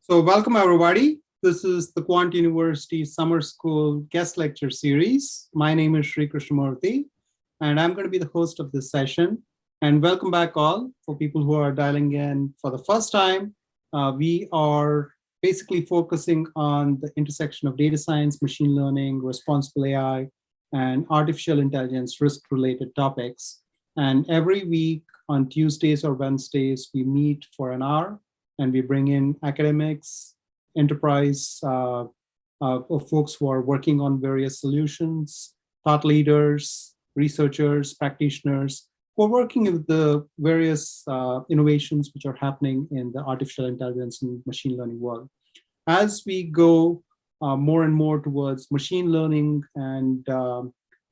So welcome everybody. This is the QuantUniversity Summer School Guest Lecture Series. My name is Sri Krishnamurthy, and I'm going to be the host of this session. And welcome back all. For people who are dialing in for the first time, we are basically focusing on the intersection of data science, machine learning, responsible AI, and artificial intelligence risk-related topics. And every week on Tuesdays or Wednesdays, we meet for an hour and we bring in academics, enterprise, folks who are working on various solutions, thought leaders, researchers, practitioners, who are working with the various innovations which are happening in the artificial intelligence and machine learning world. As we go more and more towards machine learning and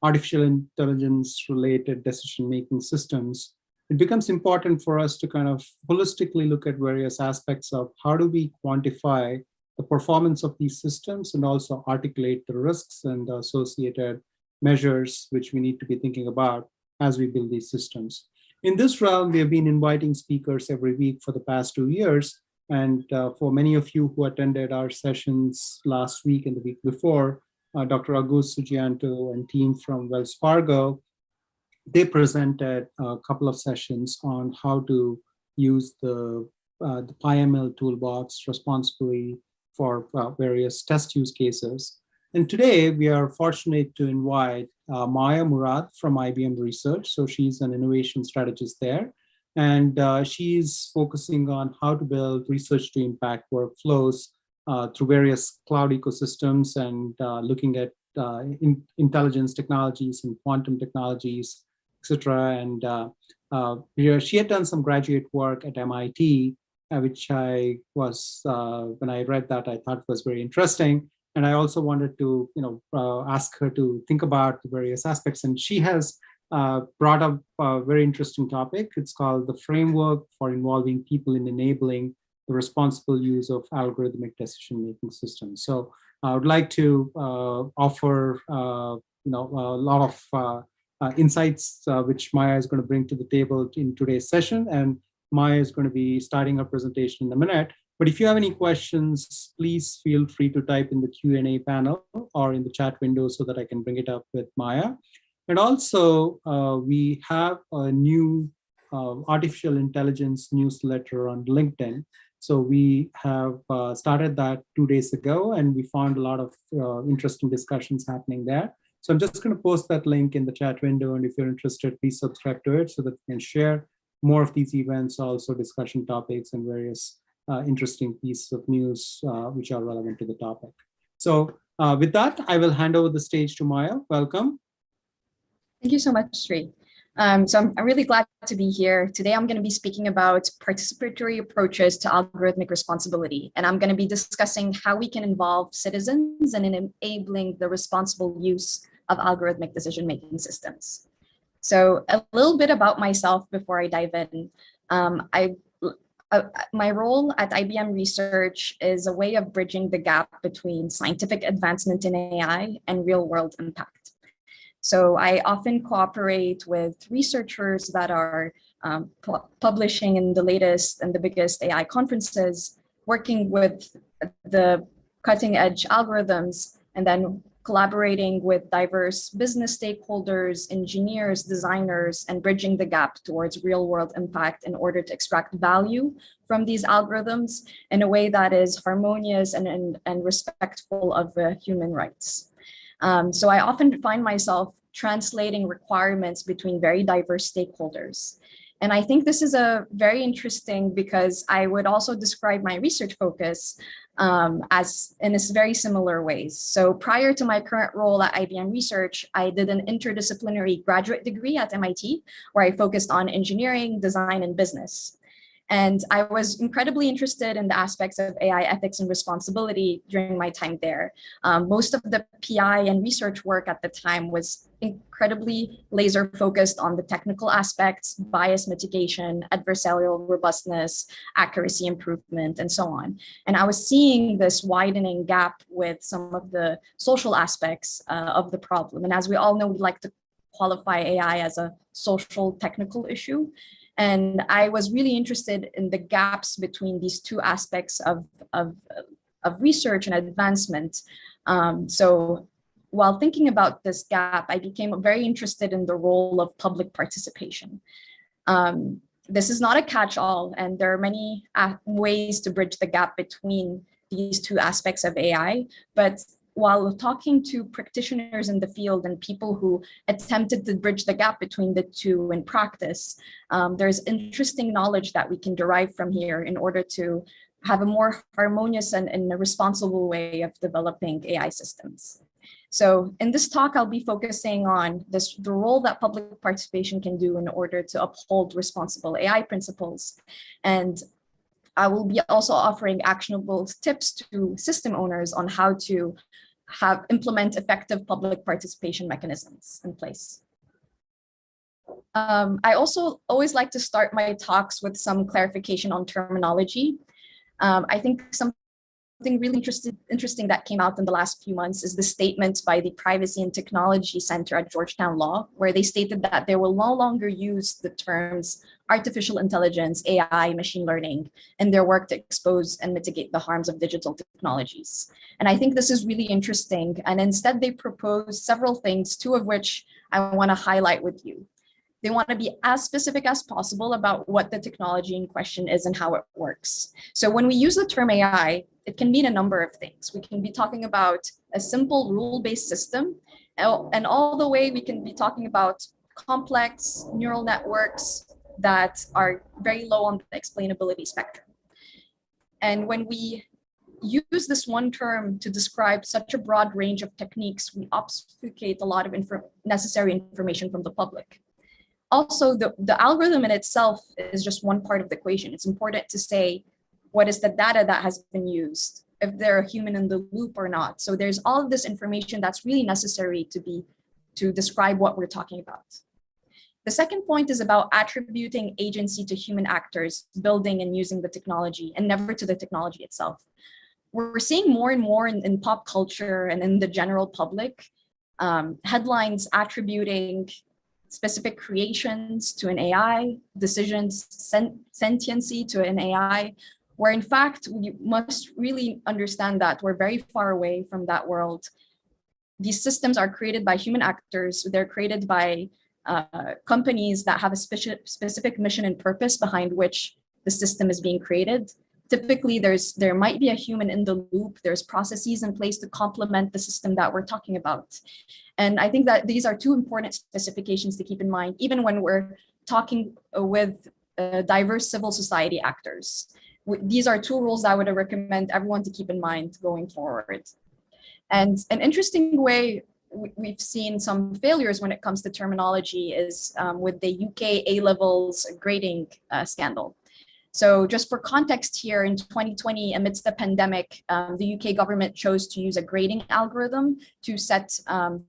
artificial intelligence related decision-making systems, it becomes important for us to kind of holistically look at various aspects of how do we quantify the performance of these systems and also articulate the risks and the associated measures which we need to be thinking about as we build these systems. In this realm, we have been inviting speakers every week for the past 2 years. And for many of you who attended our sessions last week and the week before, Dr. Agus Sugianto and team from Wells Fargo, they presented a couple of sessions on how to use the PyML toolbox responsibly for various test use cases. And today we are fortunate to invite Maya Murad from IBM Research. So she's an innovation strategist there. And she's focusing on how to build research to impact workflows through various cloud ecosystems and looking at intelligence technologies and quantum technologies, etc. And she had done some graduate work at MIT, which I was, when I read that, I thought was very interesting. And I also wanted to, ask her to think about the various aspects. And she has brought up a very interesting topic. It's called the Framework for Involving People in Enabling the Responsible Use of Algorithmic Decision-Making Systems. So I would like to offer, a lot of insights which Maya is going to bring to the table in today's session. And Maya is going to be starting her presentation in a minute. But if you have any questions, please feel free to type in the Q&A panel or in the chat window so that I can bring it up with Maya. And also, we have a new artificial intelligence newsletter on LinkedIn. So we have started that 2 days ago, and we found a lot of interesting discussions happening there. So I'm just going to post that link in the chat window, and if you're interested, please subscribe to it so that we can share more of these events, also discussion topics and various interesting pieces of news which are relevant to the topic. So with that, I will hand over the stage to Maya. Welcome. Thank you so much, Sri. So I'm really glad to be here. Today, I'm going to be speaking about participatory approaches to algorithmic responsibility. And I'm going to be discussing how we can involve citizens in enabling the responsible use of algorithmic decision-making systems. So a little bit about myself before I dive in. My role at IBM Research is a way of bridging the gap between scientific advancement in AI and real-world impact. So I often cooperate with researchers that are publishing in the latest and the biggest AI conferences, working with the cutting edge algorithms, and then collaborating with diverse business stakeholders, engineers, designers, and bridging the gap towards real world impact in order to extract value from these algorithms in a way that is harmonious and respectful of human rights. So I often find myself translating requirements between very diverse stakeholders. And I think this is a very interesting because I would also describe my research focus as in this very similar ways. So prior to my current role at IBM Research, I did an interdisciplinary graduate degree at MIT, where I focused on engineering, design, and business. And I was incredibly interested in the aspects of AI ethics and responsibility during my time there. Most of the PI and research work at the time was incredibly laser focused on the technical aspects, bias mitigation, adversarial robustness, accuracy improvement, and so on. And I was seeing this widening gap with some of the social aspects of the problem. And as we all know, we like to qualify AI as a social technical issue. And I was really interested in the gaps between these two aspects of research and advancement. So while thinking about this gap, I became very interested in the role of public participation. This is not a catch-all, and there are many ways to bridge the gap between these two aspects of AI. But while talking to practitioners in the field and people who attempted to bridge the gap between the two in practice, there's interesting knowledge that we can derive from here in order to have a more harmonious and a responsible way of developing AI systems. So in this talk, I'll be focusing on the role that public participation can do in order to uphold responsible AI principles. And I will be also offering actionable tips to system owners on how to implement effective public participation mechanisms in place. I also always like to start my talks with some clarification on terminology. I think something really interesting that came out in the last few months is the statement by the Privacy and Technology Center at Georgetown Law, where they stated that they will no longer use the terms artificial intelligence, AI, machine learning in their work to expose and mitigate the harms of digital technologies. And I think this is really interesting. And instead, they propose several things, two of which I want to highlight with you. They want to be as specific as possible about what the technology in question is and how it works. So when we use the term AI, it can mean a number of things. We can be talking about a simple rule-based system, and all the way we can be talking about complex neural networks that are very low on the explainability spectrum. And when we use this one term to describe such a broad range of techniques, we obfuscate a lot of necessary information from the public. Also, the algorithm in itself is just one part of the equation. It's important to say what is the data that has been used, if they're a human in the loop or not. So there's all of this information that's really necessary to describe what we're talking about. The second point is about attributing agency to human actors building and using the technology, and never to the technology itself. We're seeing more and more in pop culture and in the general public, headlines attributing specific creations to an AI, decisions, sentiency to an AI, where in fact, we must really understand that we're very far away from that world. These systems are created by human actors. They're created by companies that have a specific mission and purpose behind which the system is being created. Typically, there might be a human in the loop. There's processes in place to complement the system that we're talking about. And I think that these are two important specifications to keep in mind, even when we're talking with diverse civil society actors. These are two rules I would recommend everyone to keep in mind going forward. And an interesting way we've seen some failures when it comes to terminology is with the UK A-levels grading scandal. So just for context here, in 2020, amidst the pandemic, the UK government chose to use a grading algorithm to set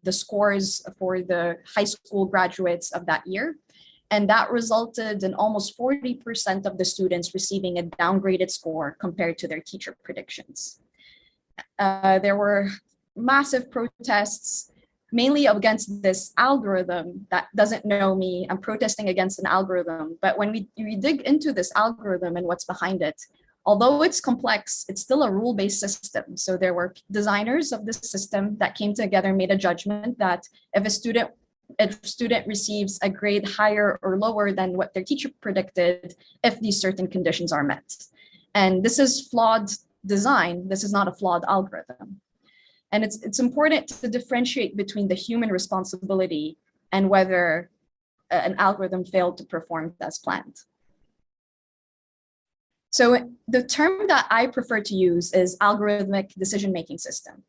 the scores for the high school graduates of that year. And that resulted in almost 40% of the students receiving a downgraded score compared to their teacher predictions. There were massive protests, mainly against this algorithm that doesn't know me. I'm protesting against an algorithm. But when we dig into this algorithm and what's behind it, although it's complex, it's still a rule-based system. So there were designers of this system that came together, made a judgment that if a student receives a grade higher or lower than what their teacher predicted, if these certain conditions are met. And this is flawed design. This is not a flawed algorithm. And it's important to differentiate between the human responsibility and whether an algorithm failed to perform as planned. So the term that I prefer to use is algorithmic decision-making system.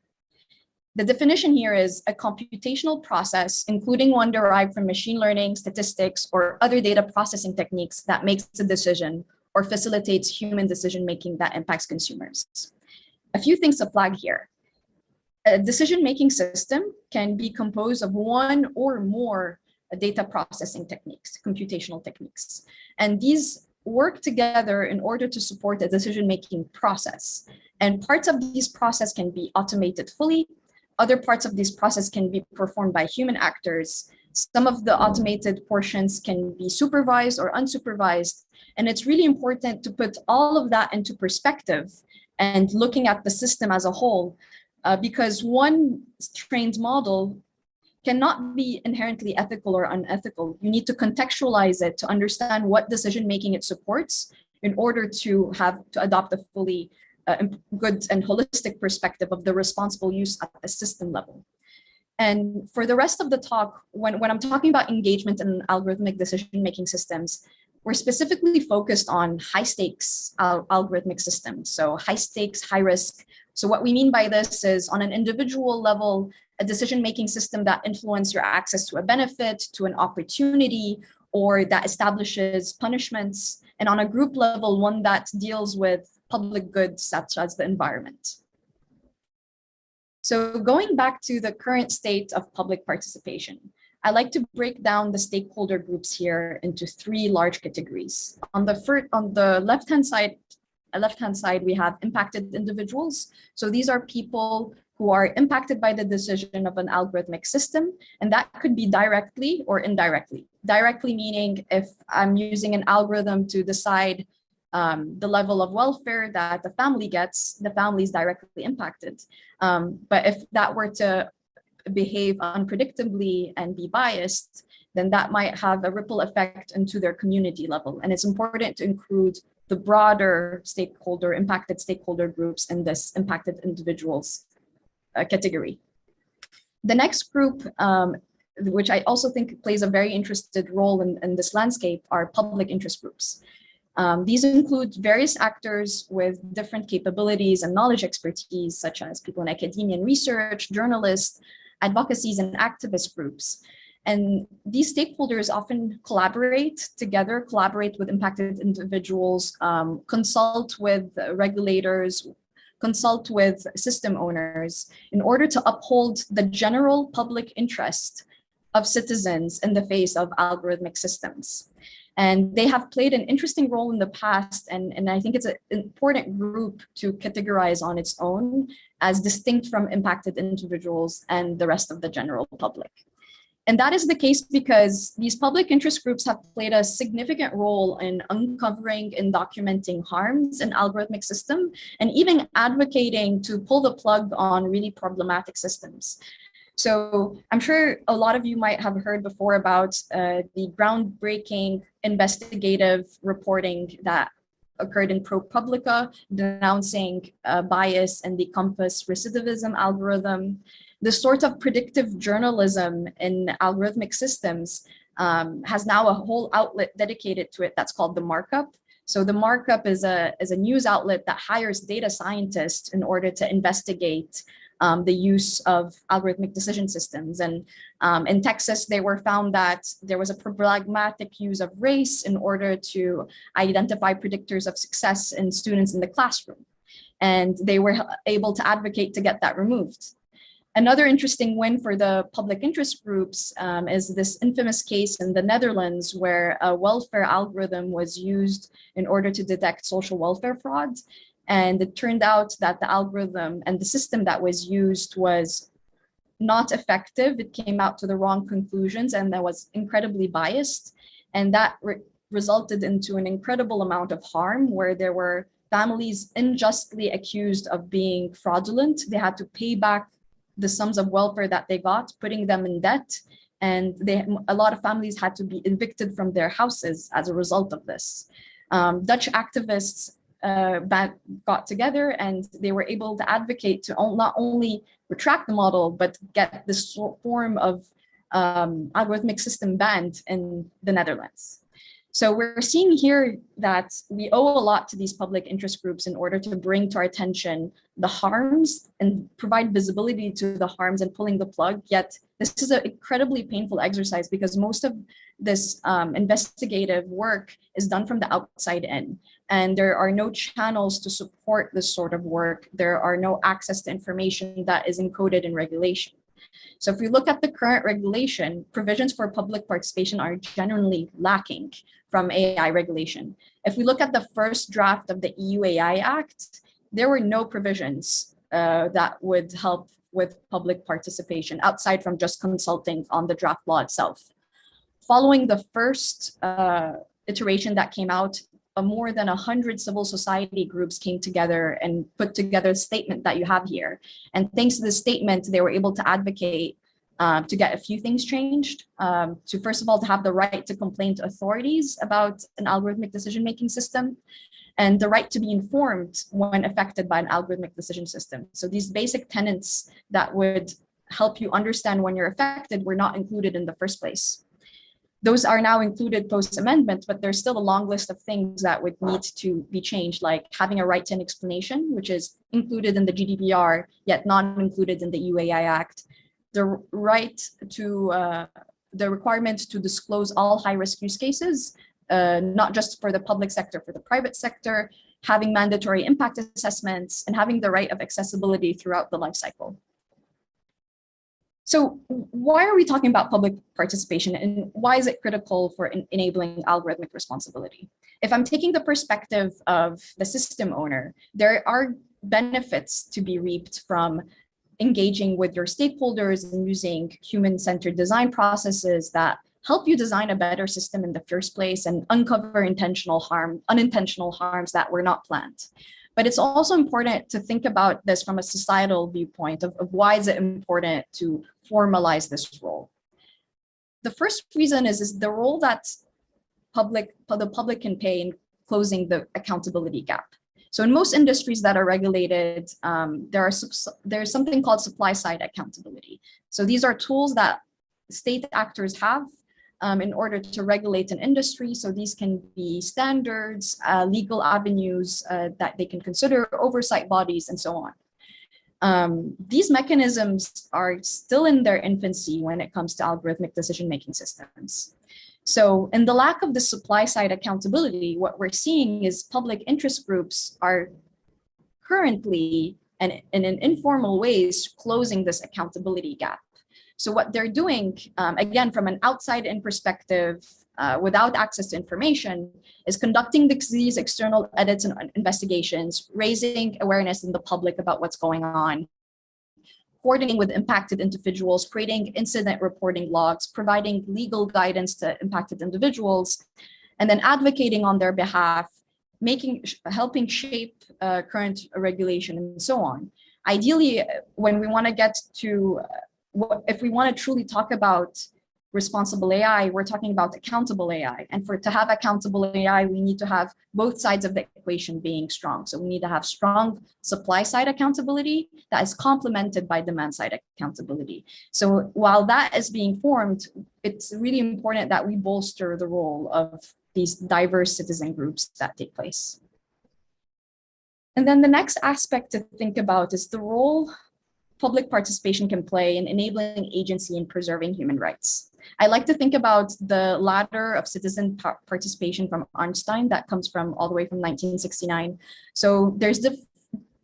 The definition here is a computational process, including one derived from machine learning, statistics, or other data processing techniques that makes a decision or facilitates human decision-making that impacts consumers. A few things to flag here. A decision-making system can be composed of one or more data processing techniques, computational techniques. And these work together in order to support a decision-making process. And parts of these process can be automated fully. Other parts of this process can be performed by human actors, Some of the automated portions can be supervised or unsupervised. And it's really important to put all of that into perspective and looking at the system as a whole, because one trained model cannot be inherently ethical or unethical. You need to contextualize it to understand what decision-making it supports in order to adopt a fully good and holistic perspective of the responsible use at the system level. And for the rest of the talk, when I'm talking about engagement in algorithmic decision-making systems, we're specifically focused on high-stakes algorithmic systems. So high-stakes, high-risk. So what we mean by this is on an individual level, a decision-making system that influences your access to a benefit, to an opportunity, or that establishes punishments. And on a group level, one that deals with public goods such as the environment. So going back to the current state of public participation, I like to break down the stakeholder groups here into three large categories. On the left-hand side, we have impacted individuals. So these are people who are impacted by the decision of an algorithmic system, and that could be directly or indirectly. Directly meaning if I'm using an algorithm to decide the level of welfare that the family gets, the family is directly impacted. But if that were to behave unpredictably and be biased, then that might have a ripple effect into their community level. And it's important to include the broader impacted stakeholder groups in this impacted individuals category. The next group, which I also think plays a very interesting role in this landscape, are public interest groups. These include various actors with different capabilities and knowledge expertise, such as people in academia and research, journalists, advocacies, and activist groups. And these stakeholders often collaborate with impacted individuals, consult with regulators, consult with system owners in order to uphold the general public interest of citizens in the face of algorithmic systems. And they have played an interesting role in the past, and I think it's an important group to categorize on its own as distinct from impacted individuals and the rest of the general public. And that is the case because these public interest groups have played a significant role in uncovering and documenting harms in algorithmic system, and even advocating to pull the plug on really problematic systems. So I'm sure a lot of you might have heard before about the groundbreaking investigative reporting that occurred in ProPublica, denouncing bias and the Compass recidivism algorithm. The sort of predictive journalism in algorithmic systems has now a whole outlet dedicated to it that's called the Markup. So the Markup is a news outlet that hires data scientists in order to investigate the use of algorithmic decision systems. And in Texas, they were found that there was a pragmatic use of race in order to identify predictors of success in students in the classroom. And they were able to advocate to get that removed. Another interesting win for the public interest groups is this infamous case in the Netherlands where a welfare algorithm was used in order to detect social welfare fraud. And it turned out that the algorithm and the system that was used was not effective. It came out to the wrong conclusions and that was incredibly biased. And that resulted into an incredible amount of harm where there were families unjustly accused of being fraudulent. They had to pay back the sums of welfare that they got, putting them in debt. And a lot of families had to be evicted from their houses as a result of this. Dutch activists got together and they were able to advocate to not only retract the model, but get this form of algorithmic system banned in the Netherlands. So we're seeing here that we owe a lot to these public interest groups in order to bring to our attention the harms and provide visibility to the harms and pulling the plug. Yet this is an incredibly painful exercise because most of this investigative work is done from the outside in. And there are no channels to support this sort of work. There are no access to information that is encoded in regulation. So if we look at the current regulation, provisions for public participation are generally lacking from AI regulation. If we look at the first draft of the EU AI Act, there were no provisions that would help with public participation outside from just consulting on the draft law itself. Following the first iteration that came out, more than 100 civil society groups came together and put together a statement that you have here. And thanks to this statement, they were able to advocate to get a few things changed. To first of all, to have the right to complain to authorities about an algorithmic decision-making system, and the right to be informed when affected by an algorithmic decision system. So these basic tenets that would help you understand when you're affected were not included in the first place. Those are now included post-amendment, but there's still a long list of things that would need to be changed, like having a right to an explanation, which is included in the GDPR, yet not included in the UAI Act. The right to, the requirement to disclose all high-risk use cases, not just for the public sector, for the private sector, having mandatory impact assessments, and having the right of accessibility throughout the life cycle. So why are we talking about public participation, and why is it critical for enabling algorithmic responsibility? If I'm taking the perspective of the system owner, there are benefits to be reaped from engaging with your stakeholders and using human-centered design processes that help you design a better system in the first place and uncover unintentional harms that were not planned. But it's also important to think about this from a societal viewpoint of why is it important to formalize this role. The first reason is the role that the public can play in closing the accountability gap. So in most industries that are regulated, there's something called supply side accountability. So these are tools that state actors have in order to regulate an industry. So these can be standards, legal avenues that they can consider, oversight bodies, and so on. These mechanisms are still in their infancy when it comes to algorithmic decision-making systems. So in the lack of the supply side accountability, what we're seeing is public interest groups are currently and in informal ways closing this accountability gap. So what they're doing, again, from an outside-in perspective, without access to information, is conducting these external edits and investigations, raising awareness in the public about what's going on, coordinating with impacted individuals, creating incident reporting logs, providing legal guidance to impacted individuals, and then advocating on their behalf, helping shape current regulation, and so on. Ideally, when we want to get to if we want to truly talk about responsible AI, we're talking about accountable AI. And to have accountable AI, we need to have both sides of the equation being strong. So we need to have strong supply side accountability that is complemented by demand side accountability. So while that is being formed, it's really important that we bolster the role of these diverse citizen groups that take place. And then the next aspect to think about is the role public participation can play in enabling agency and preserving human rights. I like to think about the ladder of citizen participation from Einstein that comes from all the way from 1969. So there's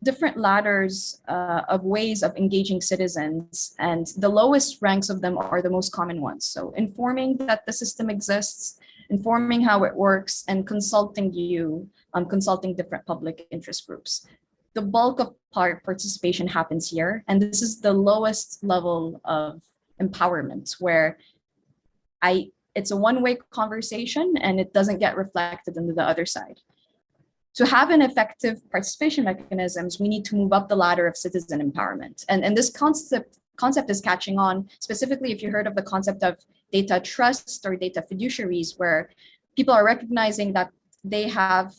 different ladders of ways of engaging citizens, and the lowest ranks of them are the most common ones. So informing that the system exists, informing how it works, and consulting consulting different public interest groups. The bulk of participation happens here, and this is the lowest level of empowerment, where it's a one-way conversation and it doesn't get reflected into the other side. To have an effective participation mechanisms, we need to move up the ladder of citizen empowerment. And this concept is catching on, specifically if you heard of the concept of data trust or data fiduciaries, where people are recognizing that they have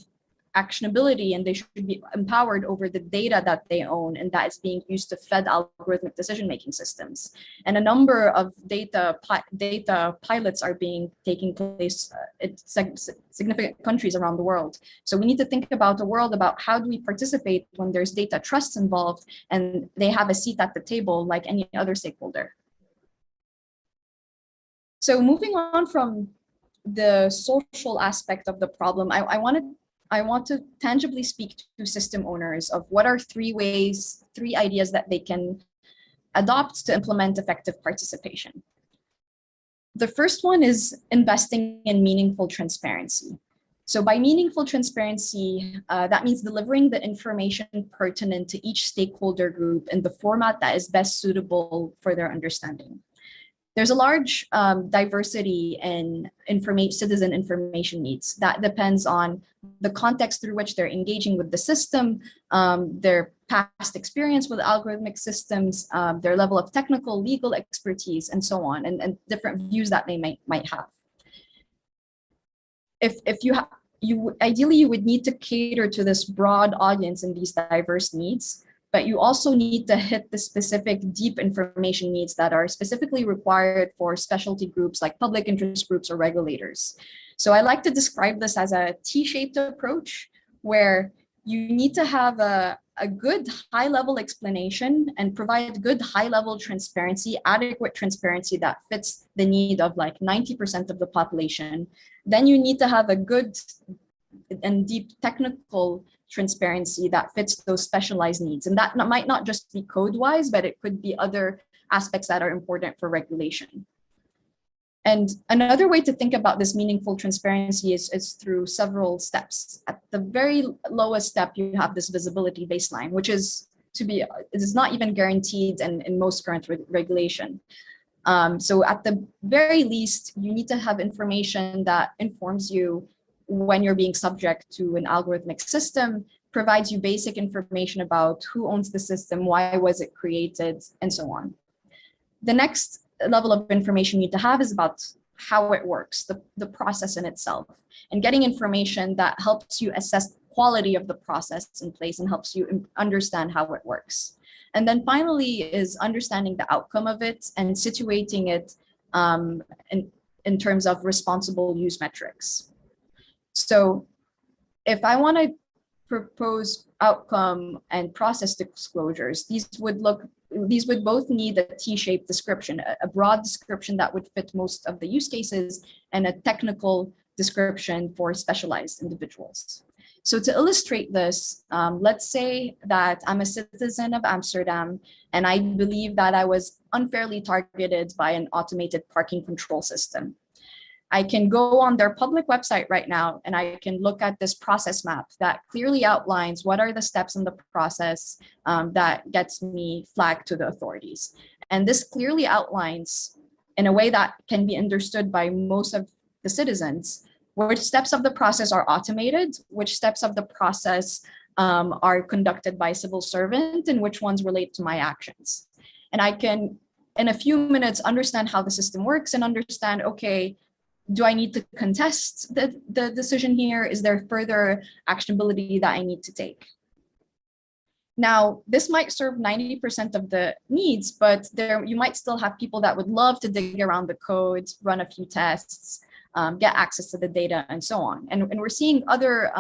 actionability and they should be empowered over the data that they own, and that is being used to fed algorithmic decision-making systems. And a number of data pilots are taking place in significant countries around the world. So we need to think about a world about how do we participate when there's data trusts involved and they have a seat at the table like any other stakeholder. So moving on from the social aspect of the problem, I want to tangibly speak to system owners of what are three ideas that they can adopt to implement effective participation. The first one is investing in meaningful transparency. So by meaningful transparency, that means delivering the information pertinent to each stakeholder group in the format that is best suitable for their understanding. There's a large diversity in citizen information needs. That depends on the context through which they're engaging with the system, their past experience with algorithmic systems, their level of technical, legal expertise, and so on, and different views that they might have. If you ideally you would need to cater to this broad audience and these diverse needs, but you also need to hit the specific deep information needs that are specifically required for specialty groups like public interest groups or regulators. So I like to describe this as a T-shaped approach, where you need to have a good high-level explanation and provide good high-level transparency, adequate transparency that fits the need of like 90% of the population. Then you need to have a good and deep technical transparency that fits those specialized needs. And that might not just be code-wise, but it could be other aspects that are important for regulation. And another way to think about this meaningful transparency is through several steps. At the very lowest step, you have this visibility baseline, which is not even guaranteed in most current regulation. So at the very least, you need to have information that informs you when you're being subject to an algorithmic system, provides you basic information about who owns the system, why was it created, and so on. The next level of information you need to have is about how it works, the process in itself, and getting information that helps you assess the quality of the process in place and helps you understand how it works. And then finally is understanding the outcome of it and situating it in terms of responsible use metrics. So if I want to propose outcome and process disclosures, these would both need a T-shaped description, a broad description that would fit most of the use cases, and a technical description for specialized individuals. So to illustrate this, let's say that I'm a citizen of Amsterdam and I believe that I was unfairly targeted by an automated parking control system. I can go on their public website right now and I can look at this process map that clearly outlines what are the steps in the process that gets me flagged to the authorities. And this clearly outlines, in a way that can be understood by most of the citizens, which steps of the process are automated, which steps of the process are conducted by a civil servant, and which ones relate to my actions. And I can, in a few minutes, understand how the system works and understand, okay, do I need to contest the decision here? Is there further actionability that I need to take? Now, this might serve 90% of the needs, but you might still have people that would love to dig around the code, run a few tests, get access to the data, and so on. And we're seeing other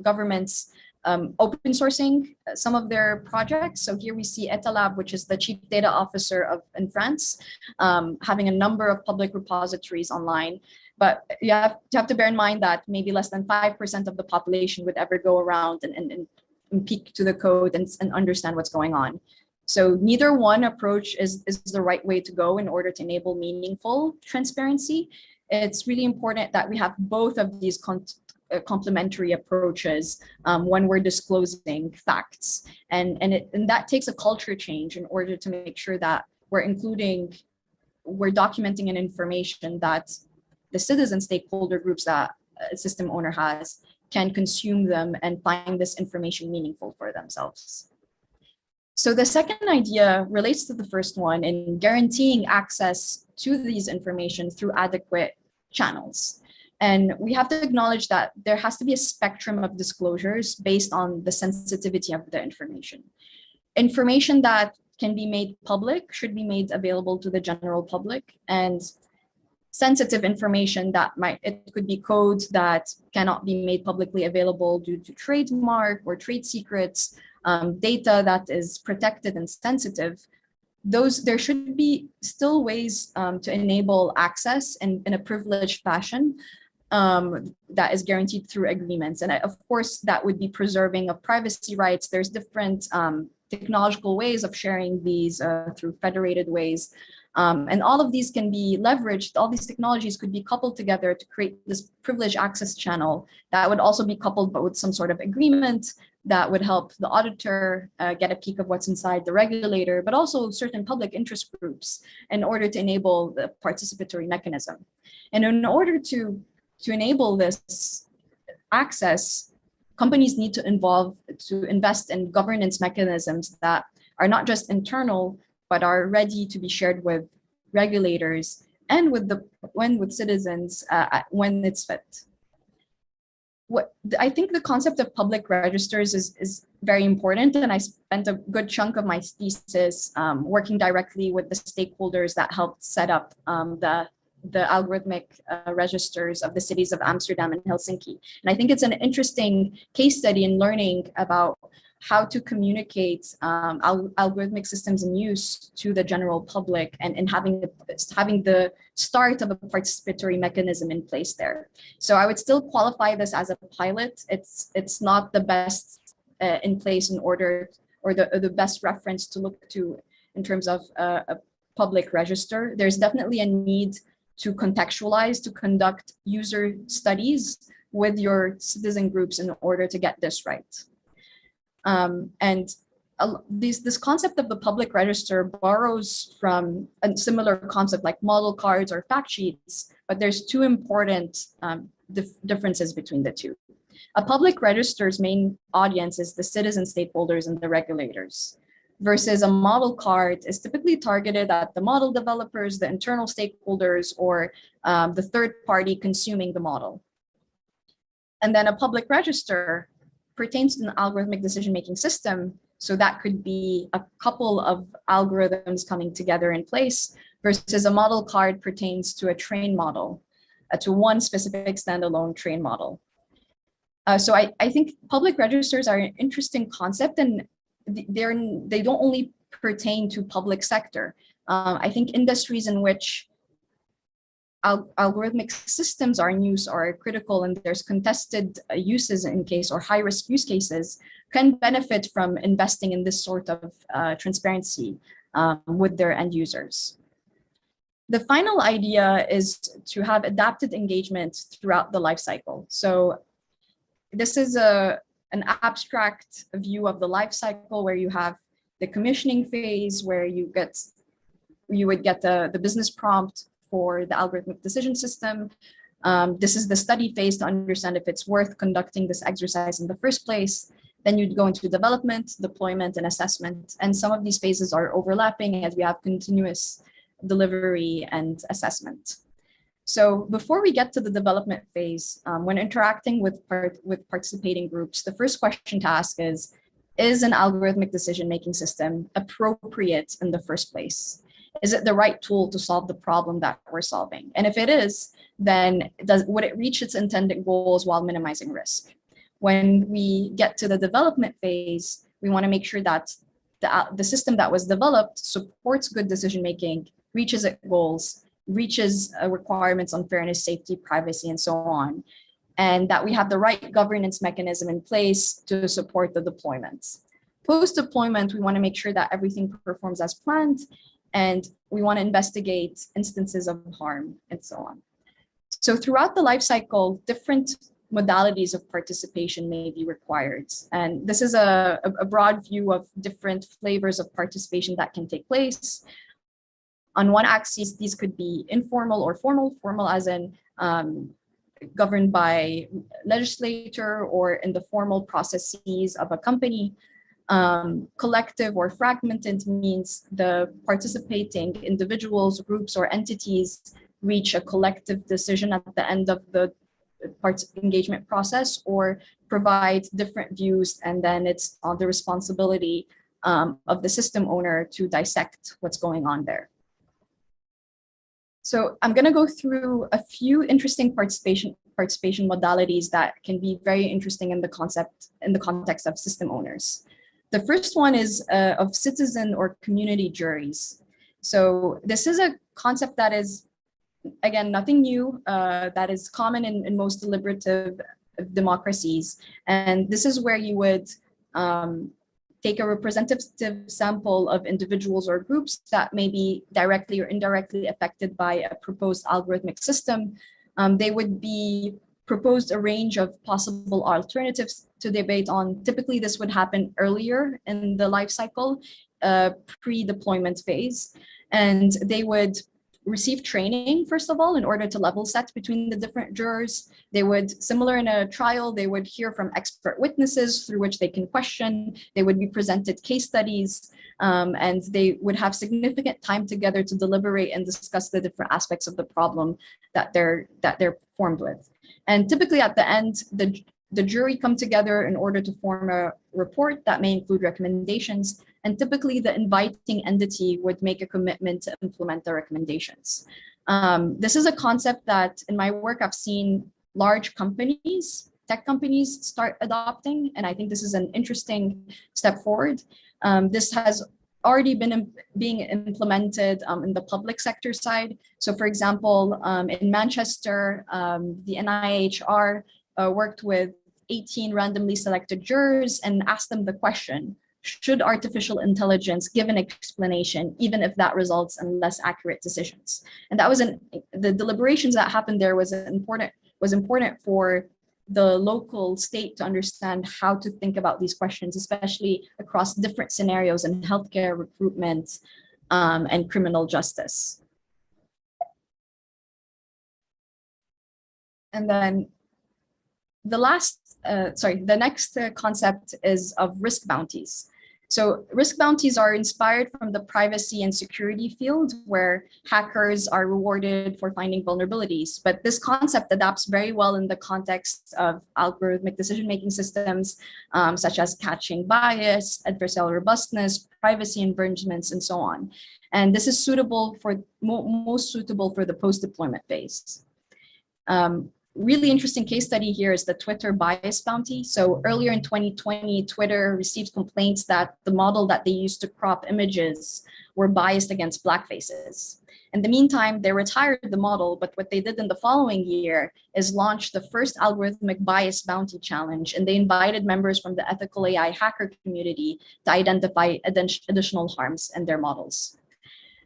governments open sourcing some of their projects. So here we see Etalab, which is the chief data officer in France, having a number of public repositories online. But you have to bear in mind that maybe less than 5% of the population would ever go around and peek to the code and understand what's going on. So neither one approach is the right way to go in order to enable meaningful transparency. It's really important that we have both of these complementary approaches when we're disclosing facts. And that takes a culture change in order to make sure that we're documenting an information that the citizen stakeholder groups that a system owner has can consume them and find this information meaningful for themselves. So the second idea relates to the first one in guaranteeing access to these information through adequate channels. And we have to acknowledge that there has to be a spectrum of disclosures based on the sensitivity of the information. Information that can be made public should be made available to the general public, and sensitive information it could be code that cannot be made publicly available due to trademark or trade secrets, data that is protected and sensitive. There should be still ways to enable access in a privileged fashion that is guaranteed through agreements. And of course, that would be preserving of privacy rights. There's different technological ways of sharing these through federated ways. And all of these can be leveraged, all these technologies could be coupled together to create this privileged access channel that would also be coupled but with some sort of agreement that would help the auditor get a peek of what's inside the regulator, but also certain public interest groups in order to enable the participatory mechanism. And in order to enable this access, companies need to invest in governance mechanisms that are not just internal, but are ready to be shared with regulators and with citizens when it's fit. I think the concept of public registers is very important, and I spent a good chunk of my thesis working directly with the stakeholders that helped set up the algorithmic registers of the cities of Amsterdam and Helsinki. And I think it's an interesting case study in learning about how to communicate algorithmic systems in use to the general public, and having the start of a participatory mechanism in place there. So I would still qualify this as a pilot. It's not the best in place in order, or the best reference to look to in terms of a public register. There's definitely a need to contextualize, to conduct user studies with your citizen groups in order to get this right. This concept of the public register borrows from a similar concept like model cards or fact sheets, but there's two important differences between the two. A public register's main audience is the citizen stakeholders and the regulators, versus a model card is typically targeted at the model developers, the internal stakeholders, or the third party consuming the model. And then a public register pertains to an algorithmic decision-making system. So that could be a couple of algorithms coming together in place, versus a model card pertains to a trained model, to one specific standalone trained model. So I think public registers are an interesting concept, and they don't only pertain to public sector. I think industries in which algorithmic systems are in use are critical, and there's contested uses in case, or high risk use cases, can benefit from investing in this sort of transparency with their end users. The final idea is to have adapted engagement throughout the life cycle. So this is an abstract view of the life cycle, where you have the commissioning phase, where you would get the business prompt for the algorithmic decision system. This is the study phase to understand if it's worth conducting this exercise in the first place. Then you'd go into development, deployment, and assessment. And some of these phases are overlapping as we have continuous delivery and assessment. So before we get to the development phase, when interacting with participating groups, the first question to ask is an algorithmic decision-making system appropriate in the first place? Is it the right tool to solve the problem that we're solving? And if it is, then would it reach its intended goals while minimizing risk? When we get to the development phase, we want to make sure that the system that was developed supports good decision-making, reaches its goals, reaches requirements on fairness, safety, privacy, and so on, and that we have the right governance mechanism in place to support the deployments. Post-deployment, we want to make sure that everything performs as planned, and we want to investigate instances of harm and so on. So throughout the life cycle, different modalities of participation may be required. And this is a broad view of different flavors of participation that can take place. On one axis, these could be informal or formal. Formal as in governed by legislature or in the formal processes of a company. Collective or fragmented means the participating individuals, groups, or entities reach a collective decision at the end of the engagement process, or provide different views, and then it's on the responsibility of the system owner to dissect what's going on there. So I'm going to go through a few interesting participation modalities that can be very interesting in the context of system owners. The first one is of citizen or community juries. So this is a concept that is, again, nothing new, that is common in most deliberative democracies. And this is where you would take a representative sample of individuals or groups that may be directly or indirectly affected by a proposed algorithmic system. They would be proposed a range of possible alternatives to debate on. Typically, this would happen earlier in the life cycle, pre-deployment phase, and they would receive training, first of all, in order to level set between the different jurors. They would, similar in a trial, they would hear from expert witnesses through which they can question. They would be presented case studies, and they would have significant time together to deliberate and discuss the different aspects of the problem that they're formed with. And typically at the end, the jury come together in order to form a report that may include recommendations, and typically the inviting entity would make a commitment to implement the recommendations. This is a concept that in my work I've seen large companies, tech companies start adopting, and I think this is an interesting step forward. This has already been being implemented in the public sector side. So for example, in Manchester, the NIHR worked with 18 randomly selected jurors and asked them the question, should artificial intelligence give an explanation, even if that results in less accurate decisions? And that was the deliberations that happened there was important for the local state to understand how to think about these questions, especially across different scenarios in healthcare, recruitment, and criminal justice. And then the next concept is of risk bounties. So risk bounties are inspired from the privacy and security field, where hackers are rewarded for finding vulnerabilities. But this concept adapts very well in the context of algorithmic decision-making systems, such as catching bias, adversarial robustness, privacy infringements, and so on. And this is suitable for most suitable for the post-deployment phase. Really interesting case study here is the Twitter bias bounty. So earlier in 2020, Twitter received complaints that the model that they used to crop images were biased against Black faces. In the meantime, they retired the model, but what they did in the following year is launch the first algorithmic bias bounty challenge, and they invited members from the ethical AI hacker community to identify additional harms in their models.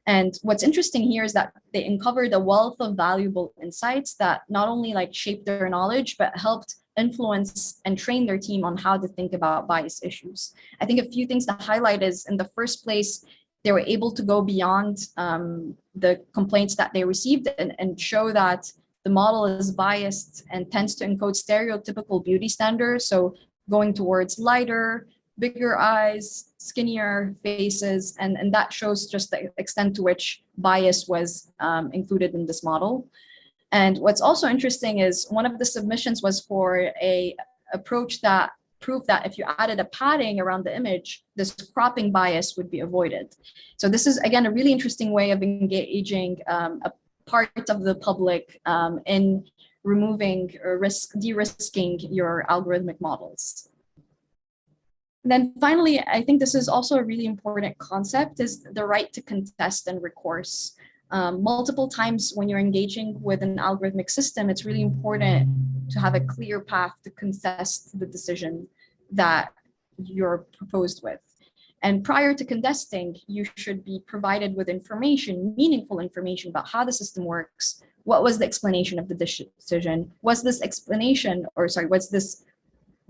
And what's interesting here is that they uncovered a wealth of valuable insights that not only shaped their knowledge, but helped influence and train their team on how to think about bias issues. I think a few things to highlight is, in the first place, they were able to go beyond the complaints that they received and show that the model is biased and tends to encode stereotypical beauty standards. So going towards lighter, bigger eyes, skinnier faces, and that shows just the extent to which bias was included in this model. And what's also interesting is one of the submissions was for a approach that proved that if you added a padding around the image, this cropping bias would be avoided. So this is, again, a really interesting way of engaging a part of the public in removing or de-risking your algorithmic models. And then finally, I think this is also a really important concept, is the right to contest and recourse. Multiple times when you're engaging with an algorithmic system, it's really important to have a clear path to contest the decision that you're proposed with. And prior to contesting, you should be provided with information, meaningful information about how the system works. What was the explanation of the decision? Was this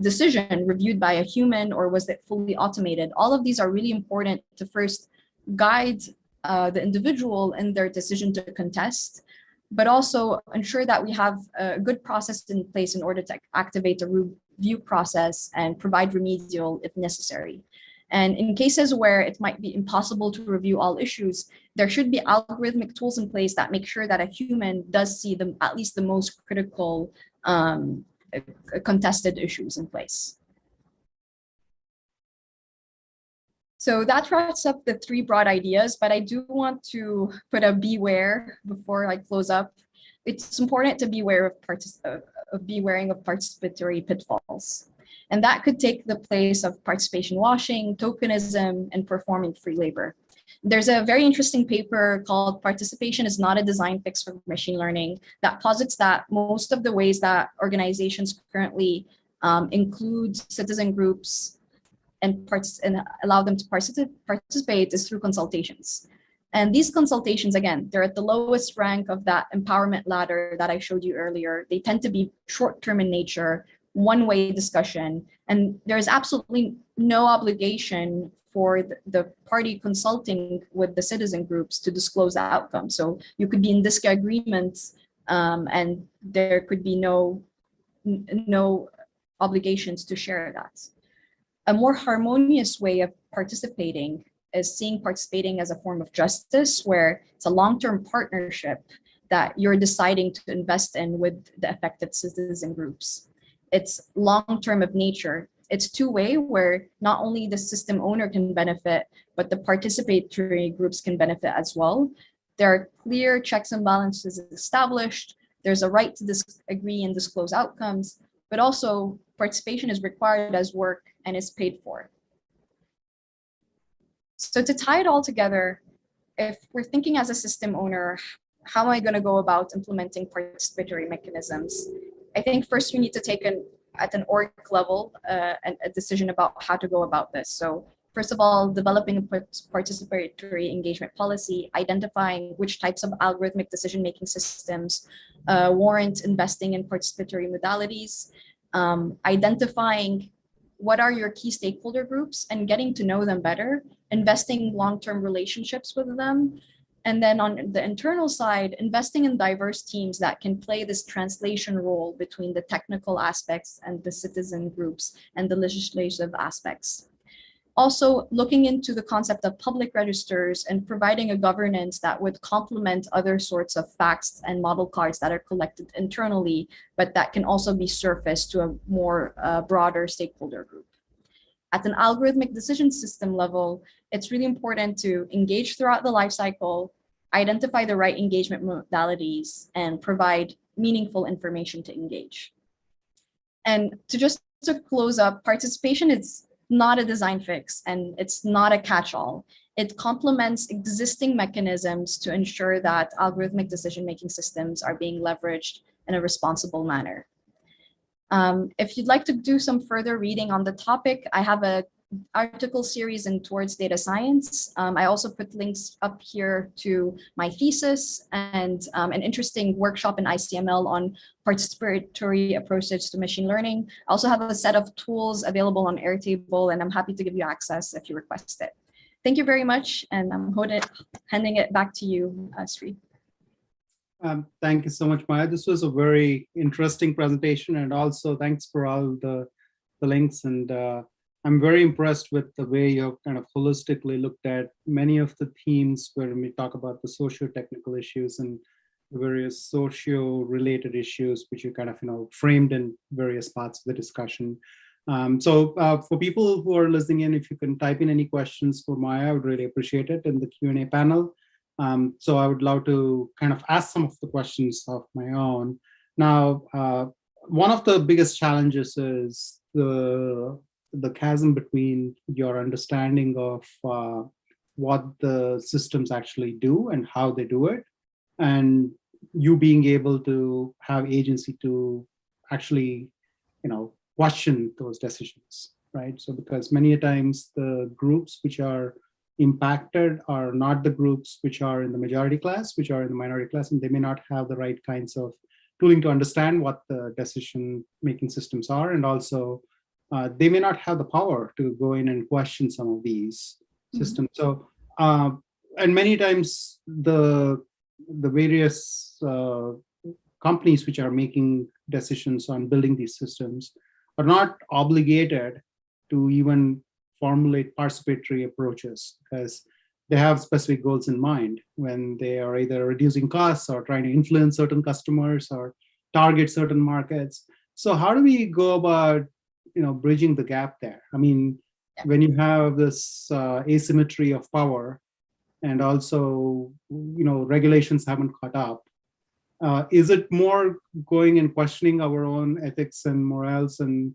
decision reviewed by a human, or was it fully automated? All of these are really important to first guide the individual in their decision to contest, but also ensure that we have a good process in place in order to activate a review process and provide remedial if necessary. And in cases where it might be impossible to review all issues, there should be algorithmic tools in place that make sure that a human does see at least the most critical contested issues in place. So that wraps up the three broad ideas, but I do want to put a beware before I close up. It's important to beware of participatory pitfalls. And that could take the place of participation washing, tokenism, and performing free labor. There's a very interesting paper called "Participation is Not a Design Fix for Machine Learning" that posits that most of the ways that organizations currently include citizen groups and allow them to participate is through consultations. And these consultations, again, they're at the lowest rank of that empowerment ladder that I showed you earlier. They tend to be short-term in nature, one-way discussion, and there is absolutely no obligation for the party consulting with the citizen groups to disclose the outcome. So you could be in disagreement, and there could be no obligations to share that. A more harmonious way of participating is seeing participating as a form of justice, where it's a long-term partnership that you're deciding to invest in with the affected citizen groups. It's long-term of nature. It's two-way, where not only the system owner can benefit, but the participatory groups can benefit as well. There are clear checks and balances established. There's a right to disagree and disclose outcomes, but also participation is required as work and is paid for. So to tie it all together, if we're thinking as a system owner, how am I going to go about implementing participatory mechanisms? I think first we need to take at an org level a decision about how to go about this. So first of all, developing a participatory engagement policy, identifying which types of algorithmic decision-making systems warrant investing in participatory modalities, identifying what are your key stakeholder groups and getting to know them better, investing long-term relationships with them. And then on the internal side, investing in diverse teams that can play this translation role between the technical aspects and the citizen groups and the legislative aspects. Also looking into the concept of public registers and providing a governance that would complement other sorts of facts and model cards that are collected internally, but that can also be surfaced to a more broader stakeholder group. At an algorithmic decision system level, it's really important to engage throughout the lifecycle, identify the right engagement modalities, and provide meaningful information to engage. And to close up, participation is not a design fix, and it's not a catch-all. It complements existing mechanisms to ensure that algorithmic decision-making systems are being leveraged in a responsible manner. If you'd like to do some further reading on the topic, I have an article series in Towards Data Science. I also put links up here to my thesis and an interesting workshop in ICML on participatory approaches to machine learning. I also have a set of tools available on Airtable, and I'm happy to give you access if you request it. Thank you very much, and I'm handing it back to you, Sri. Thank you so much, Maya. This was a very interesting presentation, and also thanks for all the links. And I'm very impressed with the way you've kind of holistically looked at many of the themes when we talk about the socio-technical issues and the various socio-related issues, which you kind of framed in various parts of the discussion. So for people who are listening in, if you can type in any questions for Maya, I would really appreciate it in the Q&A panel. So I would love to kind of ask some of the questions of my own. Now, one of the biggest challenges is the chasm between your understanding of what the systems actually do and how they do it, and you being able to have agency to actually, question those decisions, right? So because many a times the groups which are impacted are not the groups which are in the majority class, which are in the minority class, and they may not have the right kinds of tooling to understand what the decision-making systems are, and also they may not have the power to go in and question some of these systems. So, and many times the various companies which are making decisions on building these systems are not obligated to even formulate participatory approaches, because they have specific goals in mind when they are either reducing costs or trying to influence certain customers or target certain markets. So how do we go about bridging the gap there? I mean, when you have this asymmetry of power, and also regulations haven't caught up, is it more going and questioning our own ethics and morals and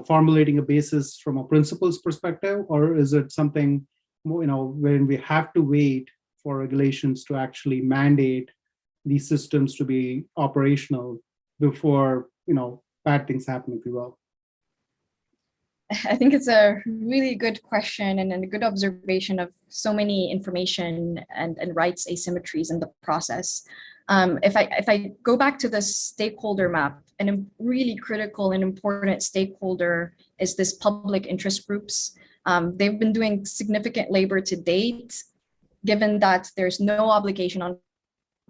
formulating a basis from a principles perspective, or is it something when we have to wait for regulations to actually mandate these systems to be operational before bad things happen, if you will? I think it's a really good question and a good observation of so many information and rights asymmetries in the process. If I go back to the stakeholder map, a really critical and important stakeholder is this public interest groups. They've been doing significant labor to date, given that there's no obligation on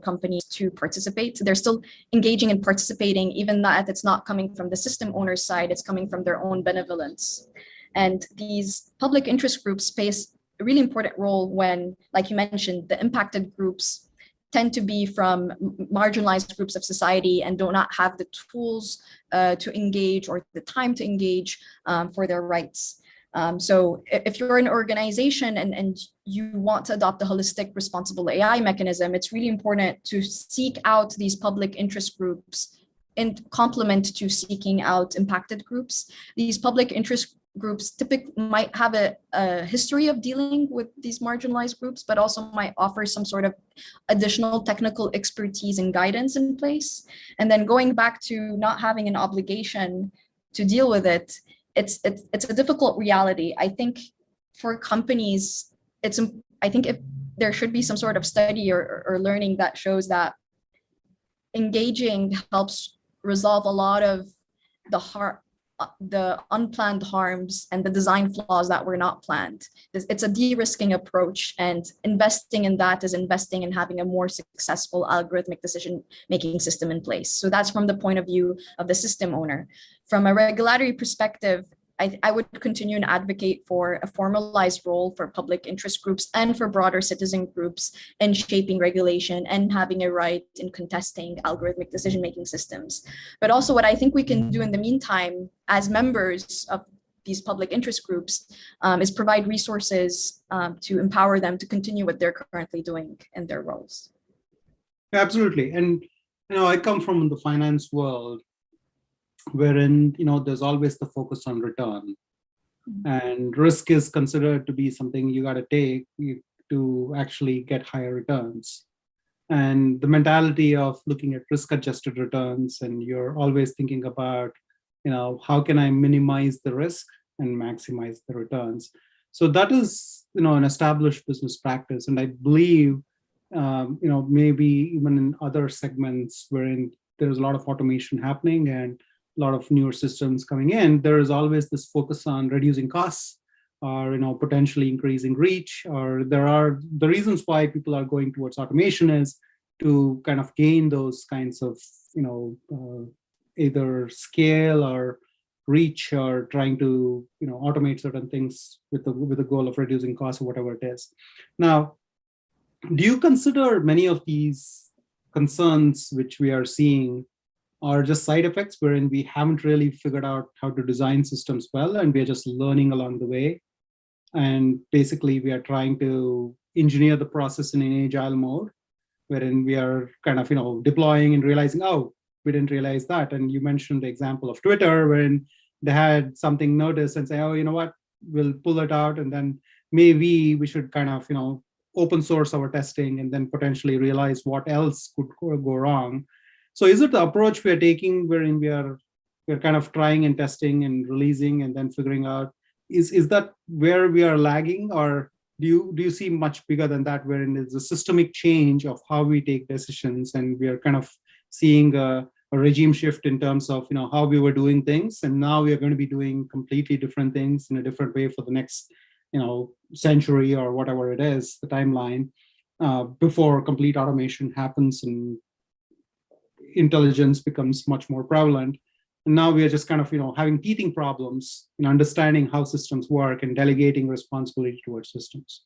companies to participate. They're still engaging and participating, even that it's not coming from the system owner's side, it's coming from their own benevolence. And these public interest groups play a really important role when, like you mentioned, the impacted groups tend to be from marginalized groups of society and do not have the tools to engage or the time to engage for their rights. So if you're an organization and you want to adopt a holistic responsible AI mechanism, it's really important to seek out these public interest groups in complement to seeking out impacted groups. These public interest groups typically might have a history of dealing with these marginalized groups, but also might offer some sort of additional technical expertise and guidance in place. And then going back to not having an obligation to deal with it, it's a difficult reality. I think for companies, I think if there should be some sort of study or learning that shows that engaging helps resolve a lot of the unplanned harms and the design flaws that were not planned. It's a de-risking approach, and investing in that is investing in having a more successful algorithmic decision-making system in place. So that's from the point of view of the system owner. From a regulatory perspective, I would continue and advocate for a formalized role for public interest groups and for broader citizen groups in shaping regulation and having a right in contesting algorithmic decision-making systems. But also what I think we can do in the meantime as members of these public interest groups is provide resources to empower them to continue what they're currently doing in their roles. Absolutely. And, I come from the finance world, wherein there's always the focus on return, and risk is considered to be something you got to take to actually get higher returns. And the mentality of looking at risk-adjusted returns, and you're always thinking about how can I minimize the risk and maximize the returns. So that is an established business practice, and I believe maybe even in other segments wherein there's a lot of automation happening and a lot of newer systems coming in, there is always this focus on reducing costs or potentially increasing reach, or there are the reasons why people are going towards automation is to kind of gain those kinds of either scale or reach, or trying to automate certain things with the goal of reducing costs or whatever it is. Now, do you consider many of these concerns which we are seeing are just side effects wherein we haven't really figured out how to design systems well, and we're just learning along the way? And basically we are trying to engineer the process in an agile mode, wherein we are kind of, deploying and realizing, oh, we didn't realize that. And you mentioned the example of Twitter, wherein they had something noticed and say, oh, you know what, we'll pull it out. And then maybe we should kind of, open source our testing and then potentially realize what else could go wrong. So is it the approach we are taking wherein we're kind of trying and testing and releasing and then figuring out, is that where we are lagging, or do you see much bigger than that, wherein it's a systemic change of how we take decisions, and we are kind of seeing a regime shift in terms of how we were doing things, and now we are going to be doing completely different things in a different way for the next century or whatever it is, the timeline, before complete automation happens and intelligence becomes much more prevalent. And now we are just kind of having teething problems in understanding how systems work and delegating responsibility towards systems.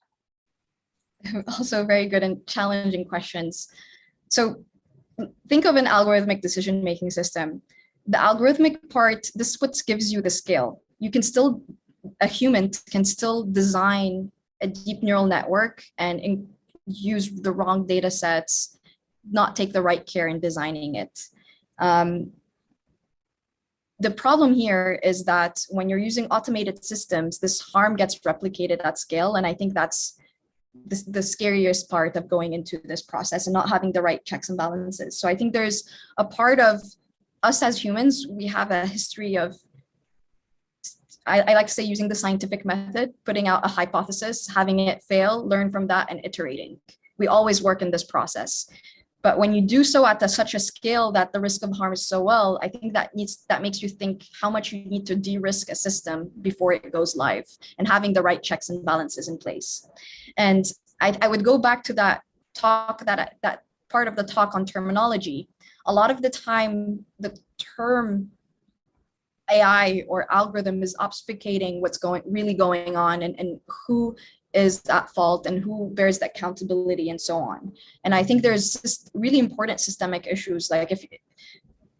Also very good and challenging questions. So think of an algorithmic decision-making system. The algorithmic part, this is what gives you the scale. A human can still design a deep neural network and use the wrong data sets, not take the right care in designing it. The problem here is that when you're using automated systems, this harm gets replicated at scale. And I think that's the scariest part of going into this process and not having the right checks and balances. So I think there's a part of us as humans, we have a history of I like to say using the scientific method, putting out a hypothesis, having it fail, learn from that, and iterating. We always work in this process. But when you do so at such a scale that the risk of harm is so well, I think that makes you think how much you need to de-risk a system before it goes live, and having the right checks and balances in place. And I would go back to that talk, that part of the talk on terminology. A lot of the time, the term AI or algorithm is obfuscating what's really going on, and who is at fault and who bears the accountability and so on. And I think there's just really important systemic issues, like if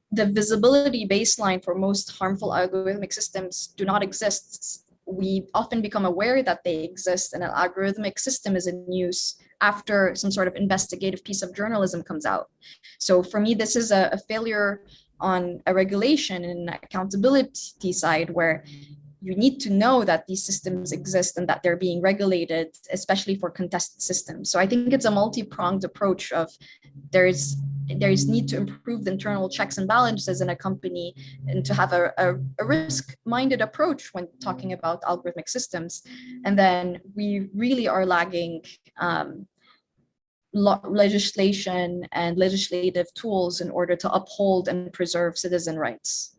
the visibility baseline for most harmful algorithmic systems do not exist, we often become aware that they exist and an algorithmic system is in use after some sort of investigative piece of journalism comes out. So for me, this is a failure on a regulation and accountability side, where you need to know that these systems exist and that they're being regulated, especially for contested systems. So I think it's a multi-pronged approach of there's need to improve the internal checks and balances in a company, and to have a risk-minded approach when talking about algorithmic systems. And then we really are lagging legislation and legislative tools in order to uphold and preserve citizen rights.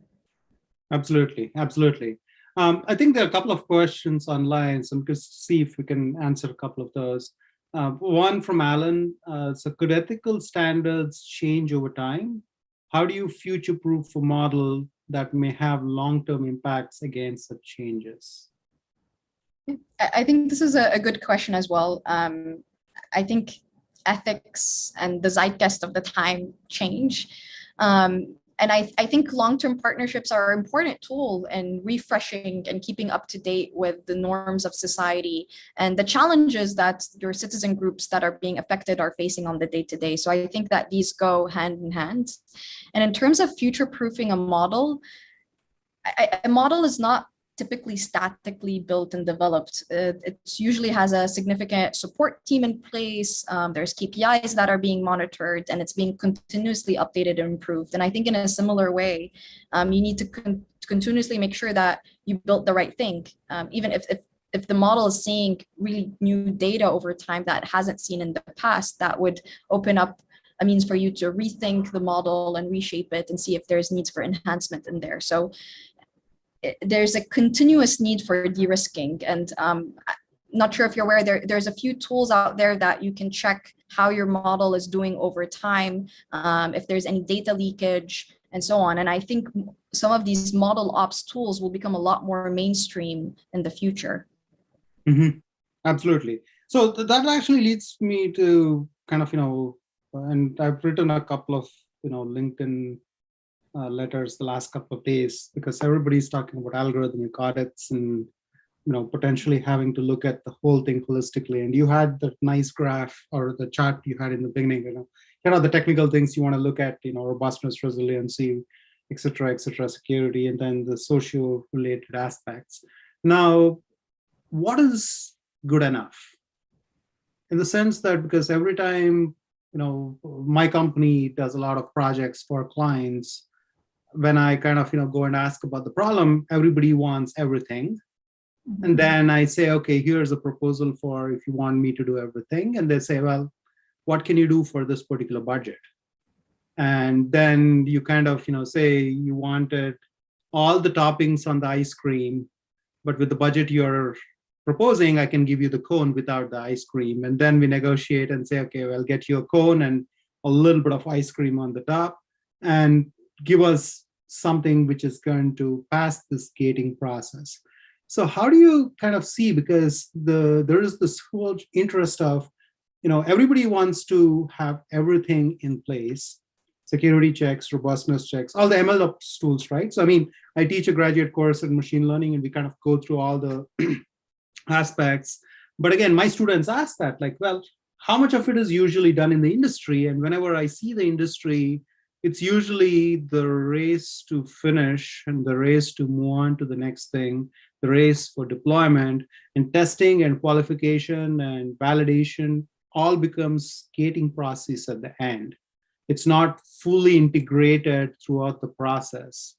Absolutely, absolutely. I think there are a couple of questions online, so I'm going to see if we can answer a couple of those. One from Alan, so could ethical standards change over time? How do you future-proof a model that may have long-term impacts against such changes? I think this is a good question as well. I think ethics and the zeitgeist of the time change. And I think long-term partnerships are an important tool in refreshing and keeping up to date with the norms of society and the challenges that your citizen groups that are being affected are facing on the day-to-day. So I think that these go hand in hand. And in terms of future-proofing a model is not typically statically built and developed. It usually has a significant support team in place. There's KPIs that are being monitored, and it's being continuously updated and improved. And I think in a similar way, you need to continuously make sure that you built the right thing. Even if the model is seeing really new data over time that it hasn't seen in the past, that would open up a means for you to rethink the model and reshape it and see if there's needs for enhancement in there. So there's a continuous need for de-risking, and I'm not sure if you're aware, there's a few tools out there that you can check how your model is doing over time, if there's any data leakage and so on. And I think some of these model ops tools will become a lot more mainstream in the future. Mm-hmm. Absolutely. So that actually leads me to kind of, and I've written a couple of, LinkedIn letters the last couple of days, because everybody's talking about algorithmic audits and potentially having to look at the whole thing holistically. And you had that nice graph or the chart you had in the beginning, the technical things you want to look at, robustness, resiliency, et cetera, security, and then the socio-related aspects. Now, what is good enough? In the sense that, because every time my company does a lot of projects for clients, when I kind of go and ask about the problem, everybody wants everything. Mm-hmm. And then I say, okay, here's a proposal for if you want me to do everything. And they say, well, what can you do for this particular budget? And then you kind of say you wanted all the toppings on the ice cream, but with the budget you're proposing, I can give you the cone without the ice cream. And then we negotiate and say, okay, well, get you a cone and a little bit of ice cream on the top, and give us something which is going to pass this gating process. So how do you kind of see, because there is this whole interest of, everybody wants to have everything in place, security checks, robustness checks, all the MLOps tools, right? So, I teach a graduate course in machine learning, and we kind of go through all the aspects. But again, my students ask that, like, well, how much of it is usually done in the industry? And whenever I see the industry, it's usually the race to finish and the race to move on to the next thing, the race for deployment and testing and qualification and validation all becomes gating process at the end. It's not fully integrated throughout the process.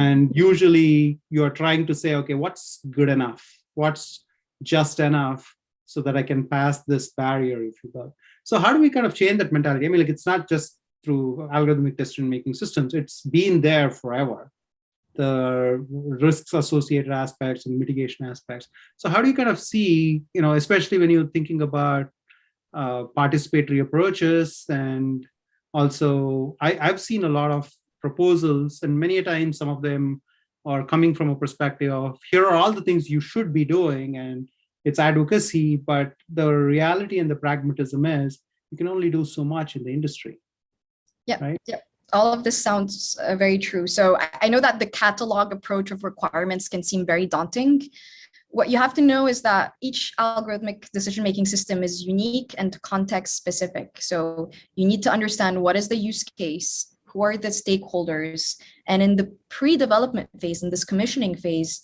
And usually you're trying to say, okay, what's good enough? What's just enough so that I can pass this barrier, if you will. So how do we kind of change that mentality? I mean, like, it's not just through algorithmic decision-making systems. It's been there forever. The risks associated aspects and mitigation aspects. So how do you kind of see, especially when you're thinking about participatory approaches, and also I've seen a lot of proposals, and many a times some of them are coming from a perspective of, here are all the things you should be doing, and it's advocacy, but the reality and the pragmatism is you can only do so much in the industry. Yeah, right? Yeah. All of this sounds very true. So I know that the catalog approach of requirements can seem very daunting. What you have to know is that each algorithmic decision-making system is unique and context specific. So you need to understand what is the use case, who are the stakeholders, and in the pre-development phase, in this commissioning phase,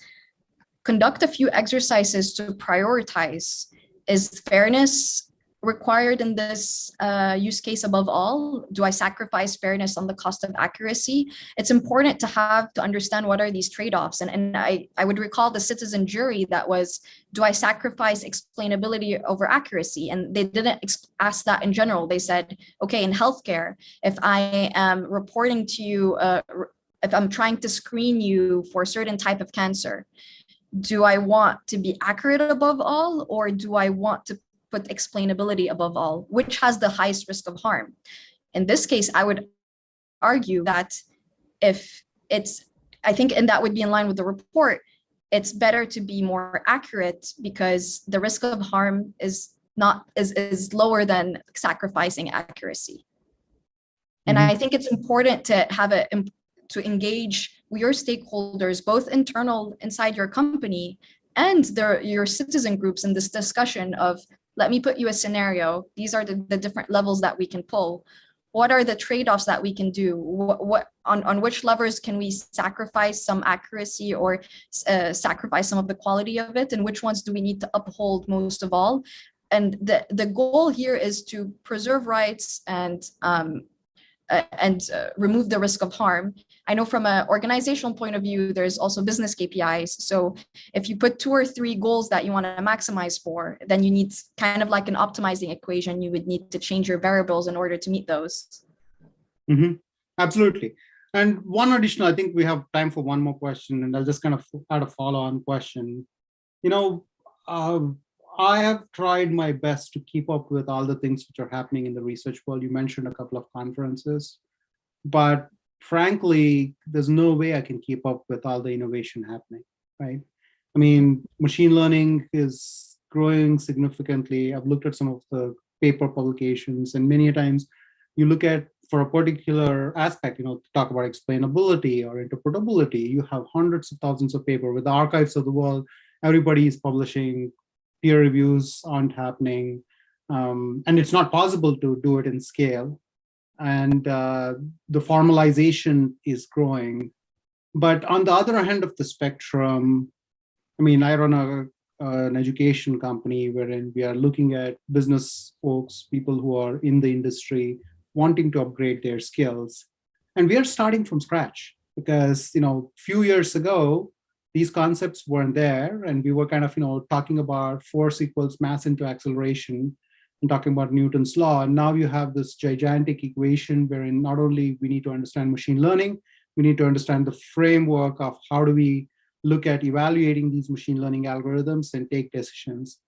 conduct a few exercises to prioritize. Is fairness required in this use case above all? Do I sacrifice fairness on the cost of accuracy? It's important to understand what are these trade-offs. And I would recall the citizen jury that was, do I sacrifice explainability over accuracy? And they didn't ask that in general. They said, okay, in healthcare, if I am reporting to you, if I'm trying to screen you for a certain type of cancer, do I want to be accurate above all, or do I want to put explainability above all? Which has the highest risk of harm? In this case, I would argue that I think, and that would be in line with the report, it's better to be more accurate because the risk of harm is lower than sacrificing accuracy. And I think it's important to to engage your stakeholders, both internal inside your company and your citizen groups, in this discussion of, let me put you a scenario. These are the different levels that we can pull. What are the trade-offs that we can do? On which levers can we sacrifice some accuracy or sacrifice some of the quality of it? And which ones do we need to uphold most of all? And the goal here is to preserve rights and remove the risk of harm. I know from an organizational point of view, there's also business KPIs. So if you put 2 or 3 goals that you want to maximize for, then you need kind of like an optimizing equation. You would need to change your variables in order to meet those. Absolutely. And one additional, I think we have time for one more question, and I'll just kind of add a follow-on question. I have tried my best to keep up with all the things which are happening in the research world. You mentioned a couple of conferences, but frankly, there's no way I can keep up with all the innovation happening, right? I mean, machine learning is growing significantly. I've looked at some of the paper publications, and many times you look at, for a particular aspect, to talk about explainability or interpretability, you have hundreds of thousands of paper. With the archives of the world, everybody is publishing, peer reviews aren't happening, and it's not possible to do it in scale. And the formalization is growing. But on the other end of the spectrum, I mean, I run an education company wherein we are looking at business folks, people who are in the industry, wanting to upgrade their skills. And we are starting from scratch because, few years ago, these concepts weren't there. And we were kind of, talking about force equals mass into acceleration and talking about Newton's law. And now you have this gigantic equation wherein not only we need to understand machine learning, we need to understand the framework of how do we look at evaluating these machine learning algorithms and take decisions.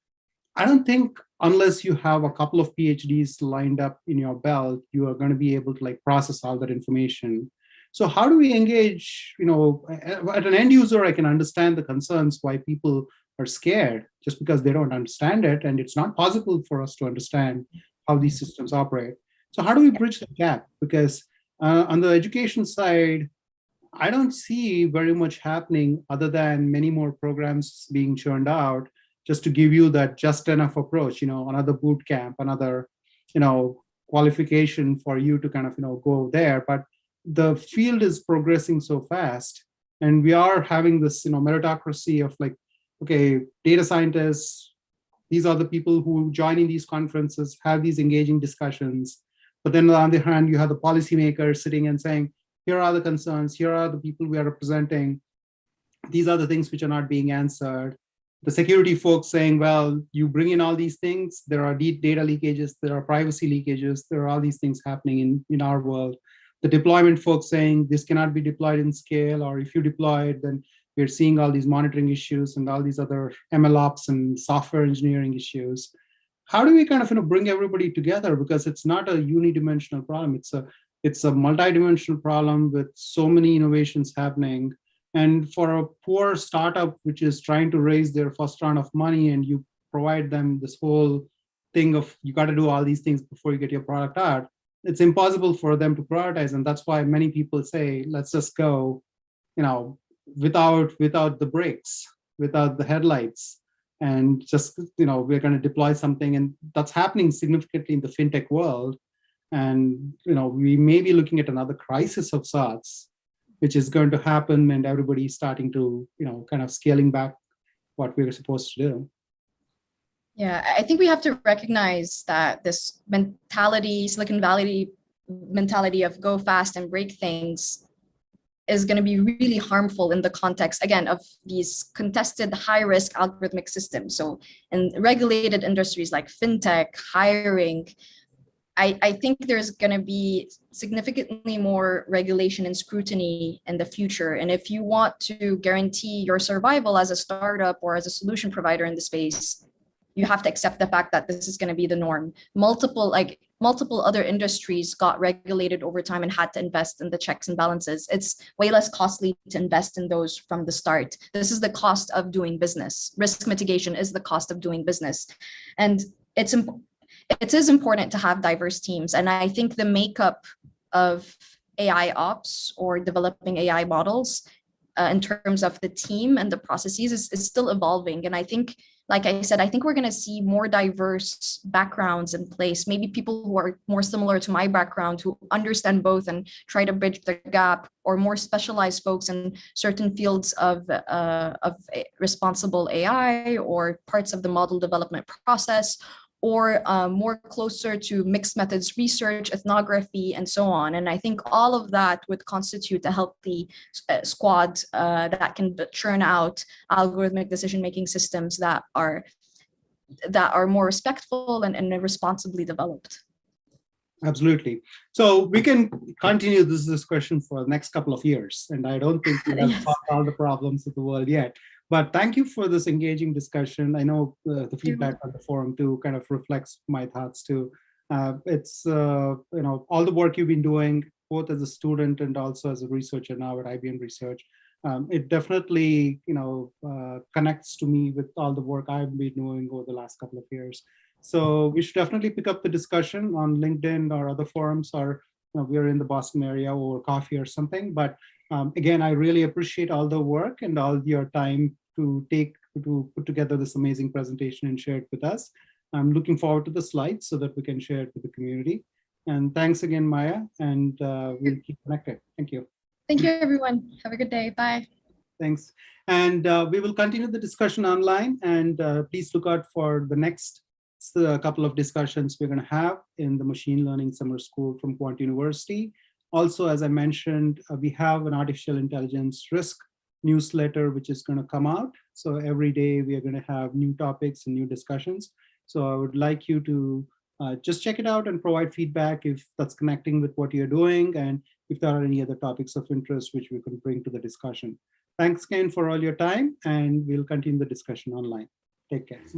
I don't think unless you have a couple of PhDs lined up in your belt, you are going to be able to process all that information. So how do we engage, at an end user, I can understand the concerns why people are scared just because they don't understand it. And it's not possible for us to understand how these systems operate. So how do we bridge the gap? Because on the education side, I don't see very much happening other than many more programs being churned out just to give you that just enough approach, another boot camp, another, qualification for you to kind of, go there. But the field is progressing so fast, and we are having this, meritocracy of okay, data scientists, these are the people who join in these conferences, have these engaging discussions. But then on the other hand, you have the policymakers sitting and saying, here are the concerns, here are the people we are representing, these are the things which are not being answered. The security folks saying, well, you bring in all these things, there are data leakages, there are privacy leakages, there are all these things happening in our world. The deployment folks saying this cannot be deployed in scale, or if you deploy it, then we're seeing all these monitoring issues and all these other MLOps and software engineering issues. How do we kind of bring everybody together? Because it's not a unidimensional problem. It's a multidimensional problem with so many innovations happening. And for a poor startup which is trying to raise their first round of money, and you provide them this whole thing of you got to do all these things before you get your product out, it's impossible for them to prioritize. And that's why many people say, let's just go, without the brakes, without the headlights, and just, we're going to deploy something. And that's happening significantly in the fintech world. And, we may be looking at another crisis of sorts, which is going to happen, and everybody's starting to, kind of scaling back what we were supposed to do. Yeah, I think we have to recognize that this mentality, Silicon Valley mentality of go fast and break things, is going to be really harmful in the context, again, of these contested high-risk algorithmic systems. So in regulated industries like fintech, hiring, I think there's going to be significantly more regulation and scrutiny in the future. And if you want to guarantee your survival as a startup or as a solution provider in the space, you have to accept the fact that this is going to be the norm. Multiple other industries got regulated over time and had to invest in the checks and balances. It's way less costly to invest in those from the start. This is the cost of doing business. Risk mitigation is the cost of doing business. And it is important to have diverse teams. And I think the makeup of AI ops or developing AI models in terms of the team and the processes is still evolving. And I think, like I said, I think we're going to see more diverse backgrounds in place, maybe people who are more similar to my background, who understand both and try to bridge the gap, or more specialized folks in certain fields of responsible AI or parts of the model development process, or more closer to mixed methods research, ethnography, and so on. And I think all of that would constitute a healthy squad that can churn out algorithmic decision-making systems that are more respectful and responsibly developed. Absolutely. So we can continue this discussion for the next couple of years. And I don't think we have Yes. solved all the problems of the world yet. But thank you for this engaging discussion. I know the feedback on the forum too kind of reflects my thoughts too. It's all the work you've been doing, both as a student and also as a researcher now at IBM Research. It definitely connects to me with all the work I've been doing over the last couple of years. So we should definitely pick up the discussion on LinkedIn or other forums, or we're in the Boston area over coffee or something. But again, I really appreciate all the work and all your time to put together this amazing presentation and share it with us. I'm looking forward to the slides so that we can share it with the community. And thanks again, Maya, and we'll keep connected. Thank you. Thank you, everyone. Have a good day. Bye. Thanks. And we will continue the discussion online, and please look out for the next couple of discussions we're going to have in the Machine Learning Summer School from QuantUniversity. Also, as I mentioned, we have an artificial intelligence risk newsletter, which is going to come out. So every day we are going to have new topics and new discussions. So I would like you to just check it out and provide feedback if that's connecting with what you're doing, and if there are any other topics of interest which we can bring to the discussion. Thanks again for all your time, and we'll continue the discussion online. Take care.